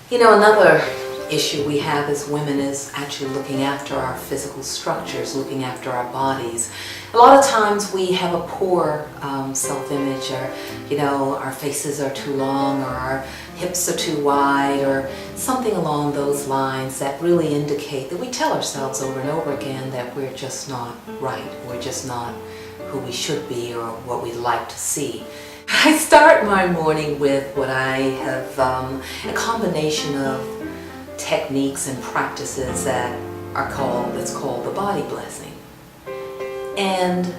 You know, another issue we have as women is actually looking after our physical structures, looking after our bodies. A lot of times we have a poor self-image, or our faces are too long, or our hips are too wide, or something along those lines that really indicate that we tell ourselves over and over again that we're just not right, we're just not who we should be or what we'd like to see. I start my morning with what I have a combination of techniques and practices that's called the body blessing. And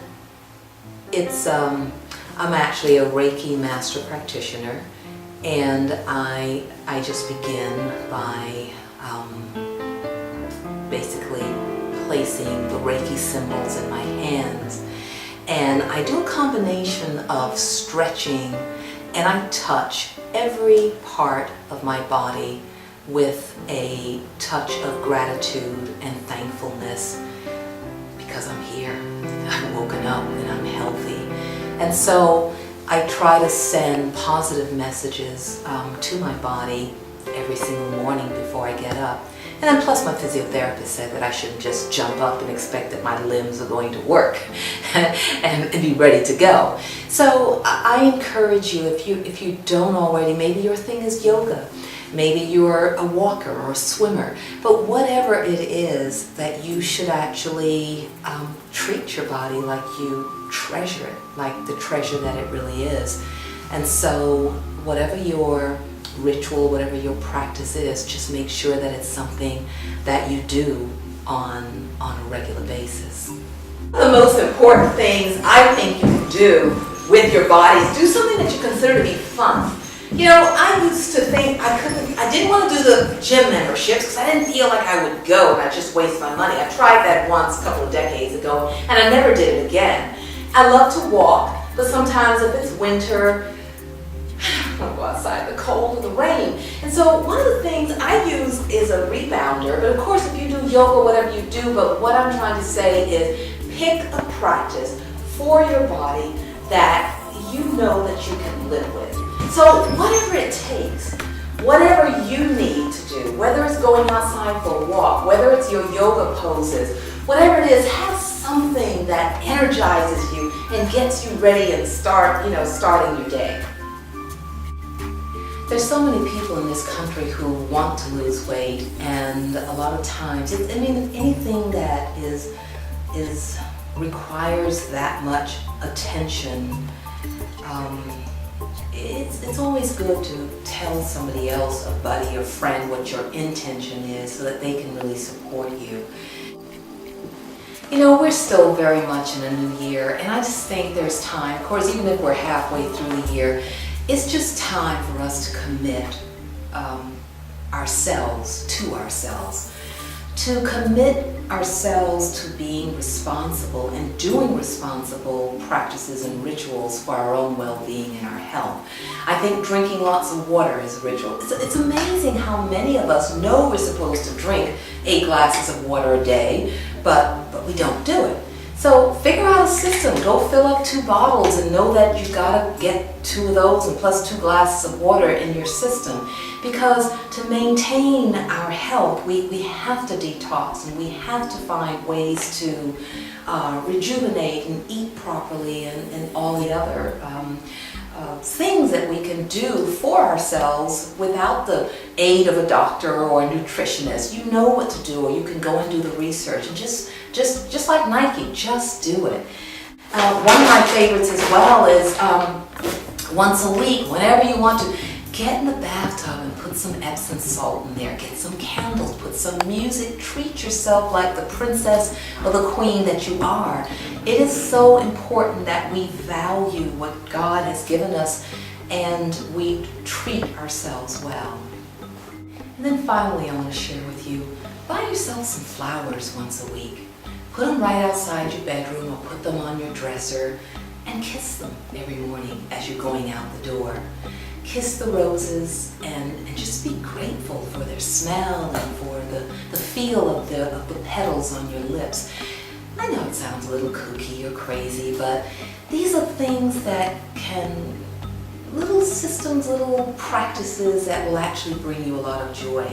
it's I'm actually a Reiki master practitioner, and I just begin by basically placing the Reiki symbols in my hands. And I do a combination of stretching, and I touch every part of my body with a touch of gratitude and thankfulness because I'm here, I've woken up, and I'm healthy. And so I try to send positive messages to my body every single morning before I get up. And then plus my physiotherapist said that I shouldn't just jump up and expect that my limbs are going to work and be ready to go. So I encourage you, if you don't already, maybe your thing is yoga, maybe you're a walker or a swimmer, but whatever it is, that you should actually treat your body like you treasure it, like the treasure that it really is. And so whatever your ritual, whatever your practice is, just make sure that it's something that you do on a regular basis. One of the most important things I think you can do with your body is do something that you consider to be fun. I used to think I didn't want to do the gym memberships because I didn't feel like I would go and I'd just waste my money. I tried that once a couple of decades ago and I never did it again. I love to walk, but sometimes if it's winter, I want to go outside, the cold or the rain. And so one of the things I use is a rebounder, but of course if you do yoga, whatever you do, but what I'm trying to say is pick a practice for your body that you know that you can live with. So whatever it takes, whatever you need to do, whether it's going outside for a walk, whether it's your yoga poses, whatever it is, have something that energizes you and gets you ready and starting your day. There's so many people in this country who want to lose weight, and a lot of times, anything that requires that much attention, it's always good to tell somebody else, a buddy or friend, what your intention is so that they can really support you. We're still very much in a new year, and I just think there's time, of course, even if we're halfway through the year, it's just time for us to commit ourselves, to commit ourselves to being responsible and doing responsible practices and rituals for our own well-being and our health. I think drinking lots of water is a ritual. It's amazing how many of us know we're supposed to drink 8 glasses of water a day, but we don't do it. So figure out a system. Go fill up 2 bottles and know that you've got to get 2 of those and plus 2 glasses of water in your system. Because to maintain our health, we have to detox, and we have to find ways to rejuvenate and eat properly and all the other things that we can do for ourselves without the aid of a doctor or a nutritionist. You know what to do, or you can go and do the research and just like Nike, just do it. One of my favorites as well is once a week, whenever you want to, get in the bathtub and put some Epsom salt in there. Get some candles, put some music, treat yourself like the princess or the queen that you are. It is so important that we value what God has given us and we treat ourselves well. And then finally, I want to share with you, buy yourself some flowers once a week. Put them right outside your bedroom or put them on your dresser and kiss them every morning as you're going out the door. Kiss the roses and just be grateful for their smell and for the feel of the petals on your lips. I know it sounds a little kooky or crazy, but these are things that can little systems, little practices that will actually bring you a lot of joy.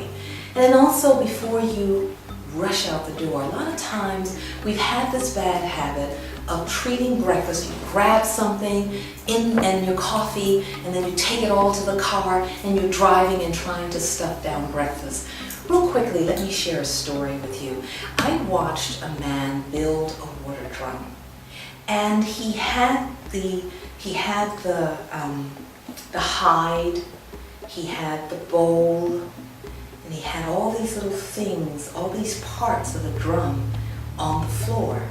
And then also, before you rush out the door, a lot of times we've had this bad habit of treating breakfast. You grab something and your coffee, and then you take it all to the car, and you're driving and trying to stuff down breakfast. Real quickly, let me share a story with you. I watched a man build a water drum, and he had the hide, he had the bowl, and he had all these little things, all these parts of the drum on the floor.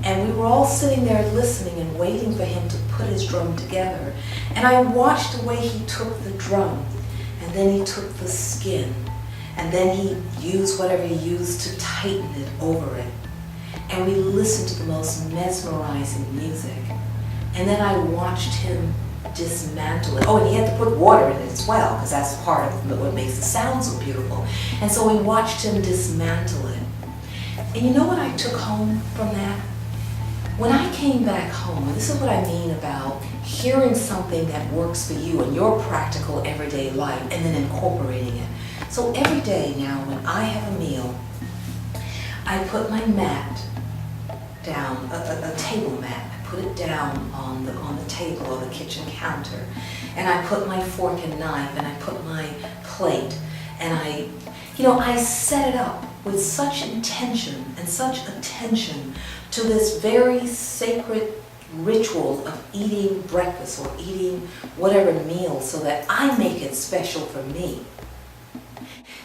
And we were all sitting there listening and waiting for him to put his drum together. And I watched the way he took the drum, and then he took the skin, and then he used whatever he used to tighten it over it. And we listened to the most mesmerizing music. And then I watched him dismantle it. Oh, and he had to put water in it as well, because that's part of what makes the sound so beautiful. And so we watched him dismantle it. And you know what I took home from that? When I came back home, and this is what I mean about hearing something that works for you in your practical everyday life and then incorporating it. So every day now when I have a meal, I put my mat down, a table mat. I put it down on the table or the kitchen counter, and I put my fork and knife, and I put my plate, and I set it up with such intention and such attention to this very sacred ritual of eating breakfast or eating whatever meal, so that I make it special for me.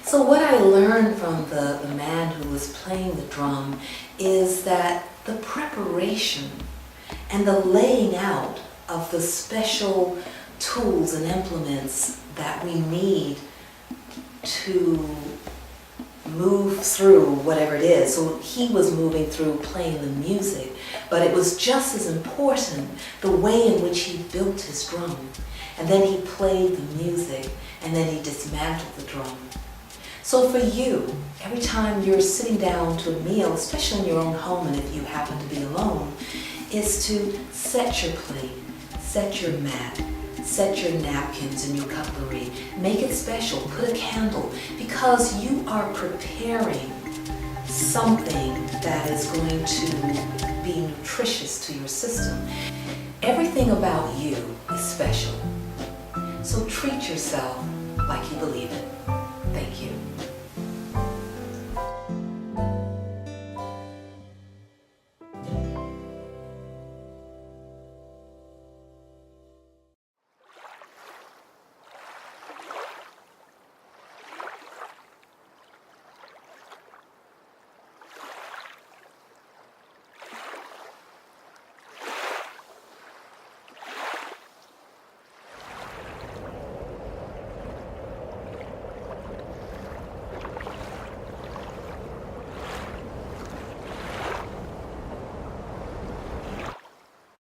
So what I learned from the man who was playing the drum is that the preparation and the laying out of the special tools and implements that we need to move through whatever it is. So he was moving through playing the music, but it was just as important the way in which he built his drum. And then he played the music, and then he dismantled the drum. So for you, every time you're sitting down to a meal, especially in your own home, and if you happen to be alone, is to set your plate, set your mat, set your napkins and your cutlery. Make it special. Put a candle, because you are preparing something that is going to be nutritious to your system. Everything about you is special. So treat yourself like you believe it. Thank you.